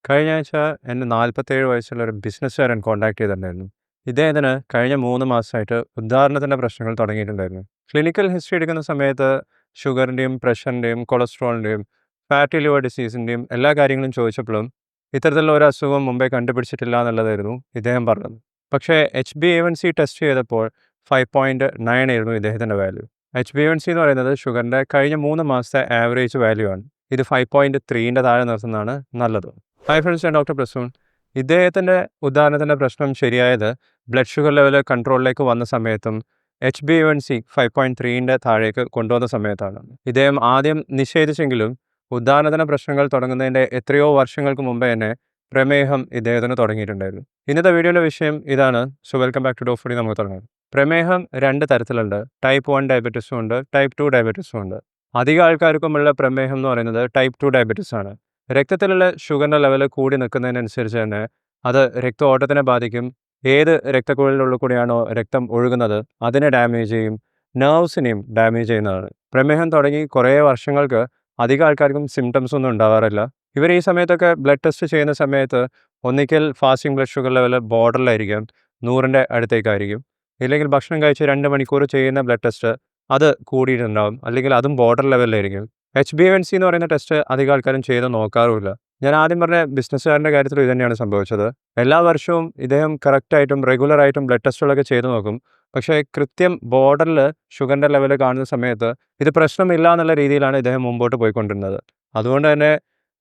കഴിഞ്ഞ ആഴ്ച എന്നെ 47 വയസ്സുള്ള ഒരു ബിസിനസ്സുകാരൻ കോൺടാക്ട് ചെയ്തിട്ടുണ്ടായിരുന്നു. ഇദ്ദേഹത്തിന് കഴിഞ്ഞ 3 മാസമായിട്ട് ഉദാഹരണത്തിൻ്റെ പ്രശ്നങ്ങൾ തുടങ്ങിയിട്ടുണ്ടായിരുന്നു. ക്ലിനിക്കൽ ഹിസ്റ്ററി എടുക്കുന്ന സമയത്ത് ഷുഗറിൻ്റെയും പ്രഷറിൻ്റെയും കൊളസ്ട്രോളിൻ്റെയും ഫാറ്റി ലിവർ ഡിസീസിൻ്റെയും എല്ലാ കാര്യങ്ങളും ചോദിച്ചപ്പോഴും ഇത്തരത്തിലുള്ള ഒരു അസുഖം മുമ്പേ കണ്ടുപിടിച്ചിട്ടില്ല എന്നുള്ളതായിരുന്നു ഇദ്ദേഹം പറഞ്ഞത്. പക്ഷേ HbA1c ടെസ്റ്റ് ചെയ്തപ്പോൾ 5.9 ആയിരുന്നു ഇദ്ദേഹത്തിൻ്റെ വാല്യൂ. HbA1c എന്ന് പറയുന്നത് ഷുഗറിൻ്റെ കഴിഞ്ഞ 3 മാസത്തെ ആവറേജ് വാല്യൂ ആണ്. ഇത് 5.3ൻ്റെ താഴെ നിർത്തുന്നതാണ് നല്ലത്. ഹായ് ഫ്രണ്ട്സ്, ഞാൻ ഡോക്ടർ പ്രസൂൺ. ഇദ്ദേഹത്തിൻ്റെ ഉദാഹരണത്തിൻ്റെ പ്രശ്നം ശരിയായത് ബ്ലഡ് ഷുഗർ ലെവൽ കൺട്രോളിലേക്ക് വന്ന സമയത്തും HbA1c 5.3ൻ്റെ താഴേക്ക് കൊണ്ടുവന്ന സമയത്താണ്. ഇദ്ദേഹം ആദ്യം നിഷേധിച്ചെങ്കിലും ഉദാഹരണത്തിൻ്റെ പ്രശ്നങ്ങൾ തുടങ്ങുന്നതിൻ്റെ എത്രയോ വർഷങ്ങൾക്ക് മുമ്പേ തന്നെ പ്രമേഹം ഇദ്ദേഹത്തിന് തുടങ്ങിയിട്ടുണ്ടായിരുന്നു. ഇന്നത്തെ വീഡിയോയുടെ വിഷയം ഇതാണ്. So welcome back to doctor. നമുക്ക് തുടങ്ങാം. പ്രമേഹം 2 തരത്തിലുണ്ട്. ടൈപ്പ് 1 ഡയബറ്റീസും ഉണ്ട്, ടൈപ്പ് 2 ഡയബറ്റീസും ഉണ്ട്. അധികം ആൾക്കാർക്കുമുള്ള പ്രമേഹം എന്ന് പറയുന്നത് ടൈപ്പ് 2 ഡയബറ്റീസ് ആണ്. രക്തത്തിലുള്ള ഷുഗറിൻ്റെ ലെവൽ കൂടി നിൽക്കുന്നതിനനുസരിച്ച് തന്നെ അത് രക്തഓട്ടത്തിനെ ബാധിക്കും. ഏത് രക്തക്കുഴലിനുള്ളിൽ കൂടിയാണോ രക്തം ഒഴുകുന്നത് അതിനെ ഡാമേജ് ചെയ്യും, നെർവ്സിനെയും ഡാമേജ് ചെയ്യുന്നതാണ്. പ്രമേഹം തുടങ്ങി കുറേ വർഷങ്ങൾക്ക് അധികം ആൾക്കാർക്കും സിംറ്റംസ് ഒന്നും ഉണ്ടാവാറില്ല. ഇവർ ഈ സമയത്തൊക്കെ ബ്ലഡ് ടെസ്റ്റ് ചെയ്യുന്ന സമയത്ത് ഒന്നിക്കൽ ഫാസ്റ്റിംഗ് ബ്ലഡ് ഷുഗർ ലെവൽ ബോർഡറിലായിരിക്കും, 100ൻ്റെ അടുത്തേക്കായിരിക്കും. ഇല്ലെങ്കിൽ ഭക്ഷണം കഴിച്ച് 2 മണിക്കൂർ ചെയ്യുന്ന ബ്ലഡ് ടെസ്റ്റ് അത് കൂടിയിട്ടുണ്ടാകും, അല്ലെങ്കിൽ അതും ബോർഡർ ലെവലിലായിരിക്കും. HbA1c എന്ന് പറയുന്ന ടെസ്റ്റ് അധികം ആൾക്കാരും ചെയ്ത് നോക്കാറുമില്ല. ഞാൻ ആദ്യം പറഞ്ഞ ബിസിനസ്സുകാരൻ്റെ കാര്യത്തിൽ ഇത് തന്നെയാണ് സംഭവിച്ചത്. എല്ലാ വർഷവും ഇദ്ദേഹം കറക്റ്റായിട്ടും റെഗുലറായിട്ടും ബ്ലഡ് ടെസ്റ്റുകളൊക്കെ ചെയ്ത് നോക്കും. പക്ഷേ കൃത്യം ബോർഡറിൽ ഷുഗറിൻ്റെ ലെവൽ കാണുന്ന സമയത്ത് ഇത് പ്രശ്നമില്ല എന്നുള്ള രീതിയിലാണ് ഇദ്ദേഹം മുമ്പോട്ട് പോയിക്കൊണ്ടിരുന്നത്. അതുകൊണ്ട് തന്നെ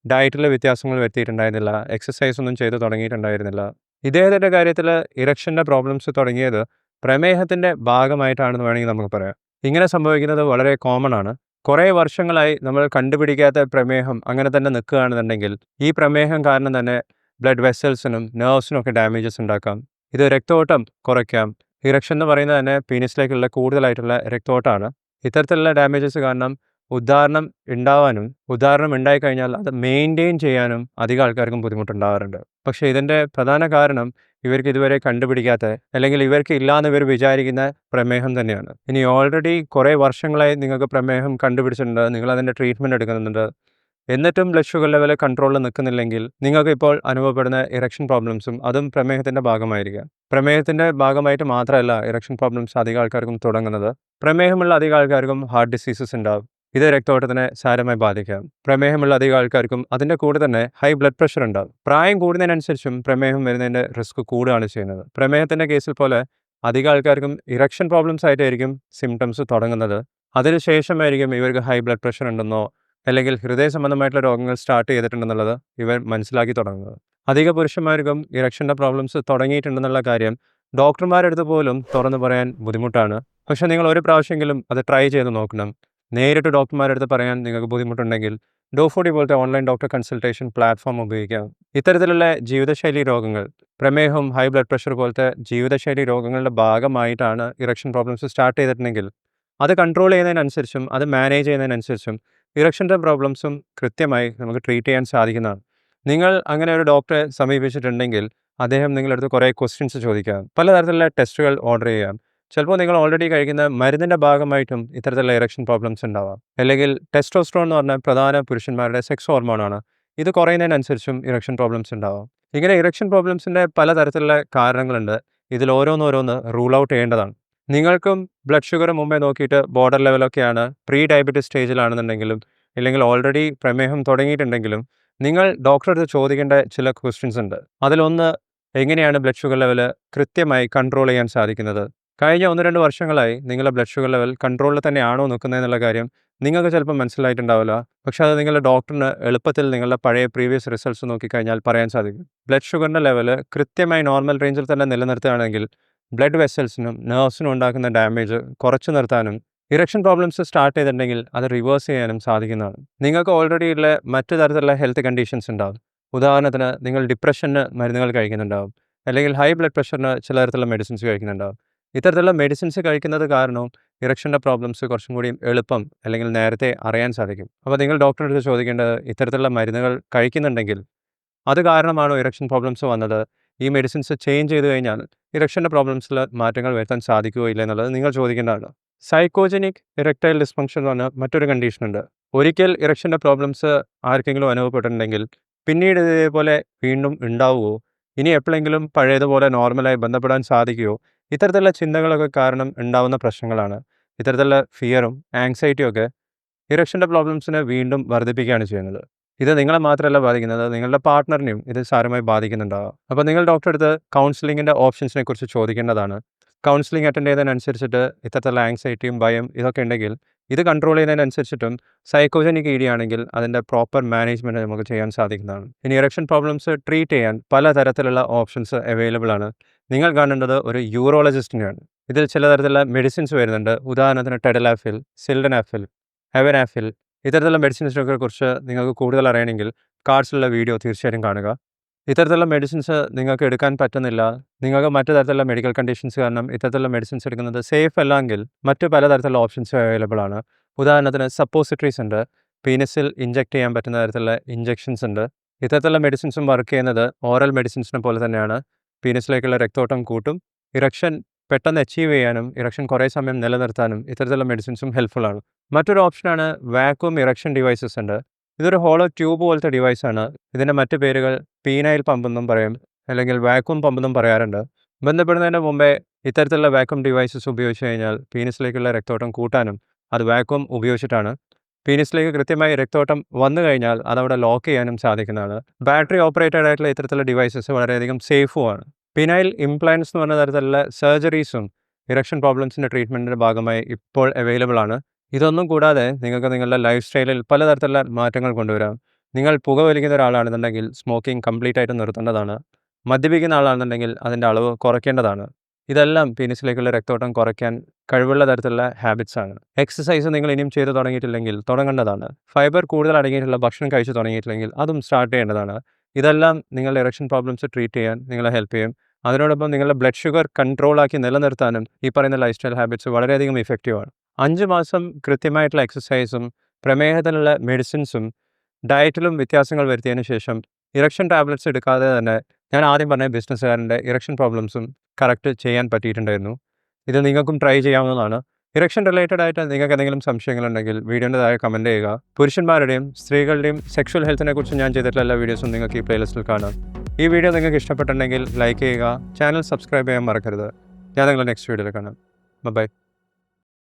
ഡയറ്റിൽ വ്യത്യാസങ്ങൾ വരുത്തിയിട്ടുണ്ടായിരുന്നില്ല, എക്സസൈസ് ഒന്നും ചെയ്ത് തുടങ്ങിയിട്ടുണ്ടായിരുന്നില്ല. ഇദ്ദേഹത്തിൻ്റെ കാര്യത്തിൽ ഇറക്ഷൻ്റെ പ്രോബ്ലംസ് തുടങ്ങിയത് പ്രമേഹത്തിൻ്റെ ഭാഗമായിട്ടാണെന്ന് വേണമെങ്കിൽ നമുക്ക് പറയാം. ഇങ്ങനെ സംഭവിക്കുന്നത് വളരെ കോമൺ ആണ്. കുറേ വർഷങ്ങളായി നമ്മൾ കണ്ടുപിടിക്കാത്ത പ്രമേഹം അങ്ങനെ തന്നെ നിൽക്കുകയാണെന്നുണ്ടെങ്കിൽ ഈ പ്രമേഹം കാരണം തന്നെ ബ്ലഡ് വെസൽസിനും നെർവ്സിനും ഒക്കെ ഡാമേജസ് ഉണ്ടാക്കാം. ഇത് രക്തോട്ടം കുറയ്ക്കാം. ഇറക്ഷൻ എന്ന് പറയുന്നത് തന്നെ പീനിസിലേക്കുള്ള കൂടുതലായിട്ടുള്ള രക്തോട്ടമാണ്. ഇത്തരത്തിലുള്ള ഡാമേജസ് കാരണം ഉദാഹരണം ഉണ്ടായിക്കഴിഞ്ഞാൽ അത് മെയിൻറ്റെയിൻ ചെയ്യാനും അധികം ആൾക്കാർക്കും ബുദ്ധിമുട്ടുണ്ടാകാറുണ്ട്. പക്ഷേ ഇതിൻ്റെ പ്രധാന കാരണം ഇവർക്ക് ഇതുവരെ കണ്ടുപിടിക്കാത്ത, അല്ലെങ്കിൽ ഇവർക്ക് ഇല്ലയെന്ന് ഇവർ വിചാരിക്കുന്ന പ്രമേഹം തന്നെയാണ്. ഇനി ഓൾറെഡി കുറേ വർഷങ്ങളായി നിങ്ങൾക്ക് പ്രമേഹം കണ്ടുപിടിച്ചിട്ടുണ്ട്, നിങ്ങളതിൻ്റെ ട്രീറ്റ്മെൻറ്റ് എടുക്കുന്നുണ്ട്, എന്നിട്ടും ബ്ലഡ് ഷുഗർ ലെവൽ കൺട്രോളിൽ നിൽക്കുന്നില്ലെങ്കിൽ നിങ്ങൾക്ക് ഇപ്പോൾ അനുഭവപ്പെടുന്ന ഇറക്ഷൻ പ്രോബ്ലംസും അതും പ്രമേഹത്തിൻ്റെ ഭാഗമായിരിക്കാം. പ്രമേഹത്തിൻ്റെ ഭാഗമായിട്ട് മാത്രമല്ല ഇറക്ഷൻ പ്രോബ്ലംസ് അധികം ആൾക്കാർക്കും തുടങ്ങുന്നത്. പ്രമേഹമുള്ള അധികം ആൾക്കാർക്കും ഹാർട്ട് ഡിസീസസ് ഉണ്ടാകും. ഇത് രക്തോട്ടത്തിനെ സാരമായി ബാധിക്കാം. പ്രമേഹമുള്ള അധികം ആൾക്കാർക്കും അതിൻ്റെ കൂടെ തന്നെ ഹൈ ബ്ലഡ് പ്രഷർ ഉണ്ടാകും. പ്രായം കൂടുന്നതിനനുസരിച്ചും പ്രമേഹം വരുന്നതിൻ്റെ റിസ്ക് കൂടുകയാണ് ചെയ്യുന്നത്. പ്രമേഹത്തിൻ്റെ കേസിൽ പോലെ അധികം ആൾക്കാർക്കും ഇറക്ഷൻ പ്രോബ്ലംസ് ആയിട്ടായിരിക്കും സിംറ്റംസ് തുടങ്ങുന്നത്. അതിനുശേഷമായിരിക്കും ഇവർക്ക് ഹൈ ബ്ലഡ് പ്രഷർ ഉണ്ടെന്നോ അല്ലെങ്കിൽ ഹൃദയ സംബന്ധമായിട്ടുള്ള രോഗങ്ങൾ സ്റ്റാർട്ട് ചെയ്തിട്ടുണ്ടെന്നുള്ളത് ഇവർ മനസ്സിലാക്കി തുടങ്ങുന്നത്. അധിക പുരുഷന്മാർക്കും ഇറക്ഷൻ്റെ പ്രോബ്ലംസ് തുടങ്ങിയിട്ടുണ്ടെന്നുള്ള കാര്യം ഡോക്ടർമാരെടുത്ത് പോലും തുറന്നു പറയാൻ ബുദ്ധിമുട്ടാണ്. പക്ഷേ നിങ്ങൾ ഒരു പ്രാവശ്യമെങ്കിലും അത് ട്രൈ ചെയ്ത് നോക്കണം. നേരിട്ട് ഡോക്ടർമാരെടുത്ത് പറയാൻ നിങ്ങൾക്ക് ബുദ്ധിമുട്ടുണ്ടെങ്കിൽ ഡോഫോഡി പോലത്തെ ഓൺലൈൻ ഡോക്ടർ കൺസൾട്ടേഷൻ പ്ലാറ്റ്ഫോം ഉപയോഗിക്കാം. ഇത്തരത്തിലുള്ള ജീവിതശൈലി രോഗങ്ങൾ, പ്രമേഹം, ഹൈ ബ്ലഡ് പ്രഷർ പോലത്തെ ജീവിതശൈലി രോഗങ്ങളുടെ ഭാഗമായിട്ടാണ് ഇറക്ഷൻ പ്രോബ്ലംസ് സ്റ്റാർട്ട് ചെയ്തിട്ടുണ്ടെങ്കിൽ അത് കൺട്രോൾ ചെയ്യുന്നതിനനുസരിച്ചും അത് മാനേജ് ചെയ്യുന്നതിനനുസരിച്ചും ഇറക്ഷൻ്റെ പ്രോബ്ലംസും കൃത്യമായി നമുക്ക് ട്രീറ്റ് ചെയ്യാൻ സാധിക്കുന്നതാണ്. നിങ്ങൾ അങ്ങനെ ഒരു ഡോക്ടറെ സമീപിച്ചിട്ടുണ്ടെങ്കിൽ അദ്ദേഹം നിങ്ങളടുത്ത് കുറേ ക്വസ്റ്റ്യൻസ് ചോദിക്കാം, പലതരത്തിലുള്ള ടെസ്റ്റുകൾ ഓർഡർ ചെയ്യാം. ചിലപ്പോൾ നിങ്ങൾ ഓൾറെഡി കഴിക്കുന്ന മരുന്നിൻ്റെ ഭാഗമായിട്ടും ഇത്തരത്തിലുള്ള ഇറക്ഷൻ പ്രോബ്ലംസ് ഉണ്ടാവാം. അല്ലെങ്കിൽ ടെസ്റ്റോസ്റ്ററോൺ എന്ന് പറഞ്ഞാൽ പ്രധാന പുരുഷന്മാരുടെ സെക്സ് ഹോർമോണാണ്. ഇത് കുറയുന്നതിനനുസരിച്ചും ഇറക്ഷൻ പ്രോബ്ലംസ് ഉണ്ടാവാം. ഇങ്ങനെ ഇറക്ഷൻ പ്രോബ്ലംസിൻ്റെ പലതരത്തിലുള്ള കാരണങ്ങളുണ്ട്. ഇതിൽ ഓരോന്നോരോന്ന് റൂൾ ഔട്ട് ചെയ്യേണ്ടതാണ്. നിങ്ങൾക്കും ബ്ലഡ് ഷുഗർ മുമ്പേ നോക്കിയിട്ട് ബോർഡർ ലെവലൊക്കെയാണ്, പ്രീ ഡയബറ്റിസ് സ്റ്റേജിലാണെന്നുണ്ടെങ്കിലും ഇല്ലെങ്കിൽ ഓൾറെഡി പ്രമേഹം തുടങ്ങിയിട്ടുണ്ടെങ്കിലും നിങ്ങൾ ഡോക്ടറെ അടുത്ത് ചോദിക്കേണ്ട ചില ക്വസ്റ്റ്യൻസ് ഉണ്ട്. അതിലൊന്ന്, എങ്ങനെയാണ് ബ്ലഡ് ഷുഗർ ലെവൽ കൃത്യമായി കൺട്രോൾ ചെയ്യാൻ സാധിക്കുന്നത്? കഴിഞ്ഞ 1-2 വർഷങ്ങളായി നിങ്ങളുടെ ബ്ലഡ് ഷുഗർ ലെവൽ കൺട്രോളിൽ തന്നെയാണോ നിൽക്കുന്നതെന്നുള്ള കാര്യം നിങ്ങൾക്ക് ചിലപ്പോൾ മനസ്സിലായിട്ടുണ്ടാവില്ല. പക്ഷേ അത് നിങ്ങളുടെ ഡോക്ടറിന് എളുപ്പത്തിൽ നിങ്ങളുടെ പഴയ പ്രീവിയസ് റിസൾട്ട്സ് നോക്കിക്കഴിഞ്ഞാൽ പറയാൻ സാധിക്കും. ബ്ലഡ് ഷുഗറിൻ്റെ ലെവൽ കൃത്യമായി നോർമൽ റേഞ്ചിൽ തന്നെ നിലനിർത്തുകയാണെങ്കിൽ ബ്ലഡ് വെസൽസിനും നെർവ്സിനും ഉണ്ടാക്കുന്ന ഡാമേജ് കുറച്ചു നിർത്താനും ഇറക്ഷൻ പ്രോബ്ലംസ് സ്റ്റാർട്ട് ചെയ്തിട്ടുണ്ടെങ്കിൽ അത് റിവേഴ്സ് ചെയ്യാനും സാധിക്കുന്നതാണ്. നിങ്ങൾക്ക് ഓൾറെഡി ഉള്ള മറ്റു തരത്തിലുള്ള ഹെൽത്ത് കണ്ടീഷൻസ് ഉണ്ടാകും. ഉദാഹരണത്തിന് നിങ്ങൾ ഡിപ്രഷന് മരുന്നുകൾ കഴിക്കുന്നുണ്ടാകും, അല്ലെങ്കിൽ ഹൈ ബ്ലഡ് പ്രഷറിന് ചില തരത്തിലുള്ള മെഡിസിൻസ് കഴിക്കുന്നുണ്ടാകും. ഇത്തരത്തിലുള്ള മെഡിസിൻസ് കഴിക്കുന്നത് കാരണം ഇറക്ഷൻ്റെ പ്രോബ്ലംസ് കുറച്ചും കൂടി എളുപ്പം അല്ലെങ്കിൽ നേരത്തെ അറിയാൻ സാധിക്കും. അപ്പോൾ നിങ്ങൾ ഡോക്ടറെ അടുത്ത് ചോദിക്കേണ്ടത്, ഇത്തരത്തിലുള്ള മരുന്നുകൾ കഴിക്കുന്നുണ്ടെങ്കിൽ അത് കാരണമാണോ ഇറക്ഷൻ പ്രോബ്ലംസ് വന്നത്? ഈ മെഡിസിൻസ് ചേഞ്ച് ചെയ്ത് കഴിഞ്ഞാൽ ഇറക്ഷൻ്റെ പ്രോബ്ലംസിൽ മാറ്റങ്ങൾ വരുത്താൻ സാധിക്കുകയോ ഇല്ല എന്നുള്ളത് നിങ്ങൾ ചോദിക്കേണ്ടതാണ്. സൈക്കോജനിക് ഇറക്ടൈൽ ഡിസ്ഫങ്ഷൻ എന്ന് പറഞ്ഞാൽ മറ്റൊരു കണ്ടീഷനുണ്ട്. ഒരിക്കൽ ഇറക്ഷൻ്റെ പ്രോബ്ലംസ് ആർക്കെങ്കിലും അനുഭവപ്പെട്ടിട്ടുണ്ടെങ്കിൽ പിന്നീട് ഇതേപോലെ വീണ്ടും ഉണ്ടാവുമോ? ഇനി എപ്പോഴെങ്കിലും പഴയതുപോലെ നോർമലായി ബന്ധപ്പെടാൻ സാധിക്കുമോ? ഇത്തരത്തിലുള്ള ചിന്തകളൊക്കെ കാരണം ഉണ്ടാവുന്ന പ്രശ്നങ്ങളാണ്. ഇത്തരത്തിലുള്ള ഫിയറും ആങ്സൈറ്റിയും ഒക്കെ ഇറക്ഷൻ്റെ പ്രോബ്ലംസിനെ വീണ്ടും വർദ്ധിപ്പിക്കുകയാണ് ചെയ്യുന്നത്. ഇത് നിങ്ങളെ മാത്രമല്ല ബാധിക്കുന്നത്, നിങ്ങളുടെ പാർട്ട്ണറിനെയും ഇത് സാരമായി ബാധിക്കുന്നുണ്ടാവാം. അപ്പോൾ നിങ്ങൾ ഡോക്ടറെ അടുത്ത് കൗൺസിലിങ്ങിൻ്റെ ഓപ്ഷൻസിനെ കുറിച്ച് ചോദിക്കേണ്ടതാണ്. കൗൺസിലിംഗ് അറ്റൻഡ് ചെയ്തതിനനുസരിച്ചിട്ട് ഇത്തരത്തിലുള്ള ആങ്സൈറ്റിയും ഭയം ഇതൊക്കെ ഉണ്ടെങ്കിൽ ഇത് കൺട്രോൾ ചെയ്യുന്നതിനനുസരിച്ചിട്ടും സൈക്കോജനിക് ആണെങ്കിൽ അതിൻ്റെ പ്രോപ്പർ മാനേജ്മെൻറ്റ് നമുക്ക് ചെയ്യാൻ സാധിക്കുന്നതാണ്. ഇനി ഇറക്ഷൻ പ്രോബ്ലംസ് ട്രീറ്റ് ചെയ്യാൻ പലതരത്തിലുള്ള ഓപ്ഷൻസ് അവൈലബിൾ ആണ്. നിങ്ങൾ കാണേണ്ടത് ഒരു യൂറോളജിസ്റ്റിനെയാണ്. ഇതിൽ ചില തരത്തിലുള്ള മെഡിസിൻസ് വരുന്നുണ്ട്. ഉദാഹരണത്തിന് ടെഡലാഫിൽ, സിൽഡനാഫിൽ, ഹെവനാഫിൽ ഇത്തരത്തിലുള്ള മെഡിസിൻസിനെ കുറിച്ച് നിങ്ങൾക്ക് കൂടുതൽ അറിയണമെങ്കിൽ കാർഡ്സിലുള്ള വീഡിയോ തീർച്ചയായും കാണുക. ഇത്തരത്തിലുള്ള മെഡിസിൻസ് നിങ്ങൾക്ക് എടുക്കാൻ പറ്റുന്നില്ല, നിങ്ങൾക്ക് മറ്റു തരത്തിലുള്ള മെഡിക്കൽ കണ്ടീഷൻസ് കാരണം ഇത്തരത്തിലുള്ള മെഡിസിൻസ് എടുക്കുന്നത് സേഫ് അല്ലെങ്കിൽ മറ്റു പലതരത്തിലുള്ള ഓപ്ഷൻസ് അവൈലബിൾ ആണ്. ഉദാഹരണത്തിന് സപ്പോസിറ്ററീസ് ഉണ്ട്, പീനസിൽ ഇഞ്ചെക്ട് ചെയ്യാൻ പറ്റുന്ന തരത്തിലുള്ള ഇഞ്ചെക്ഷൻസ് ഉണ്ട്. ഇത്തരത്തിലുള്ള മെഡിസിൻസും വർക്ക് ചെയ്യുന്നത് ഓറൽ മെഡിസിൻസിനെ പോലെ തന്നെയാണ്. പീനസിലേക്കുള്ള രക്തോട്ടം കൂട്ടും. ഇറക്ഷൻ പെട്ടെന്ന് അച്ചീവ് ചെയ്യാനും ഇറക്ഷൻ കുറേ സമയം നിലനിർത്താനും ഇത്തരത്തിലുള്ള മെഡിസിൻസും ഹെൽപ്ഫുൾ ആണ്. മറ്റൊരു ഓപ്ഷനാണ് വാക്വം ഇറക്ഷൻ ഡിവൈസസ് ഉണ്ട്. ഇതൊരു ഹോളോ ട്യൂബ് പോലത്തെ ഡിവൈസാണ്. ഇതിൻ്റെ മറ്റു പേരുകൾ പീനൈൽ പമ്പ് എന്നും പറയും, അല്ലെങ്കിൽ വാക്വം പമ്പ് എന്നും പറയാറുണ്ട്. ബന്ധപ്പെടുന്നതിന് മുമ്പേ ഇത്തരത്തിലുള്ള വാക്വം ഡിവൈസസ് ഉപയോഗിച്ച് കഴിഞ്ഞാൽ പീനസിലേക്കുള്ള രക്തോട്ടം കൂട്ടാനും അത് വാക്വം ഉപയോഗിച്ചിട്ടാണ്. പീനസിലേക്ക് കൃത്യമായി രക്തോട്ടം വന്നു കഴിഞ്ഞാൽ അതവിടെ ലോക്ക് ചെയ്യാനും സാധിക്കുന്നതാണ്. ബാറ്ററി ഓപ്പറേറ്റഡ് ആയിട്ടുള്ള ഇത്തരത്തിലുള്ള ഡിവൈസസ് വളരെയധികം സേഫുമാണ്. പിനൈൽ ഇംപ്ലാന്റ്സ് എന്ന് പറഞ്ഞ തരത്തിലുള്ള സർജറീസും ഇറക്ഷൻ പ്രോബ്ലംസിൻ്റെ ട്രീറ്റ്മെൻറ്റിൻ്റെ ഭാഗമായി ഇപ്പോൾ അവൈലബിൾ ആണ്. ഇതൊന്നും കൂടാതെ നിങ്ങൾക്ക് നിങ്ങളുടെ ലൈഫ് സ്റ്റൈലിൽ പലതരത്തിലുള്ള മാറ്റങ്ങൾ കൊണ്ടുവരാം. നിങ്ങൾ പുകവലിക്കുന്ന ഒരാളാണെന്നുണ്ടെങ്കിൽ സ്മോക്കിംഗ് കംപ്ലീറ്റ് ആയിട്ട് നിർത്തേണ്ടതാണ്. മദ്യപിക്കുന്ന ആളാണെന്നുണ്ടെങ്കിൽ അതിൻ്റെ അളവ് കുറയ്ക്കേണ്ടതാണ്. ഇതെല്ലാം പീനസിലേക്കുള്ള രക്തോട്ടം കുറയ്ക്കാൻ കഴിവുള്ള തരത്തിലുള്ള ഹാബിറ്റ്സ് ആണ്. എക്സസൈസ് നിങ്ങൾ ഇനിയും ചെയ്ത് തുടങ്ങിയിട്ടില്ലെങ്കിൽ തുടങ്ങേണ്ടതാണ്. ഫൈബർ കൂടുതൽ അടങ്ങിയിട്ടുള്ള ഭക്ഷണം കഴിച്ച് തുടങ്ങിയിട്ടില്ലെങ്കിൽ അതും സ്റ്റാർട്ട് ചെയ്യേണ്ടതാണ്. ഇതെല്ലാം നിങ്ങളുടെ ഇറക്ഷൻ പ്രോബ്ലംസ് ട്രീറ്റ് ചെയ്യാൻ നിങ്ങളെ ഹെൽപ്പ് ചെയ്യും. അതിനോടൊപ്പം നിങ്ങളുടെ ബ്ലഡ് ഷുഗർ കൺട്രോളാക്കി നിലനിർത്താനും ഈ പറയുന്ന ലൈഫ് സ്റ്റൈൽ ഹാബിറ്റ്സ് വളരെയധികം ഇഫക്റ്റീവാണ്. 5 മാസം കൃത്യമായിട്ടുള്ള എക്സസൈസും പ്രമേഹത്തിനുള്ള മെഡിസിൻസും ഡയറ്റിലും വ്യത്യാസങ്ങൾ വരുത്തിയതിന് ശേഷം ഇറക്ഷൻ ടാബ്ലറ്റ്സ് എടുക്കാതെ തന്നെ ഞാൻ ആദ്യം പറഞ്ഞ ബിസിനസ്സുകാരൻ്റെ ഇറക്ഷൻ പ്രോബ്ലംസും കറക്റ്റ് ചെയ്യാൻ പറ്റിയിട്ടുണ്ടായിരുന്നു. ഇത് നിങ്ങൾക്കും ട്രൈ ചെയ്യാവുന്നതാണ്. ഇറക്ഷൻ റിലേറ്റഡ് ആയിട്ട് നിങ്ങൾക്ക് എന്തെങ്കിലും സംശയങ്ങളുണ്ടെങ്കിൽ വീഡിയോൻ്റെ താഴെ കമൻറ്റ് ചെയ്യുക. പുരുഷന്മാരുടെയും സ്ത്രീകളുടെയും സെക്ഷൽ ഹെൽത്തിനെ കുറിച്ച് ഞാൻ ചെയ്തിട്ടുള്ള എല്ലാ വീഡിയോസും നിങ്ങൾക്ക് ഈ പ്ലേലിസ്റ്റിൽ കാണാം. ഈ വീഡിയോ നിങ്ങൾക്ക് ഇഷ്ടപ്പെട്ടിട്ടുണ്ടെങ്കിൽ ലൈക്ക് ചെയ്യുക, ചാനൽ സബ്സ്ക്രൈബ് ചെയ്യാൻ മറക്കരുത്. ഞാൻ നിങ്ങളെ നെക്സ്റ്റ് വീഡിയോയിൽ കാണാം. ബൈ.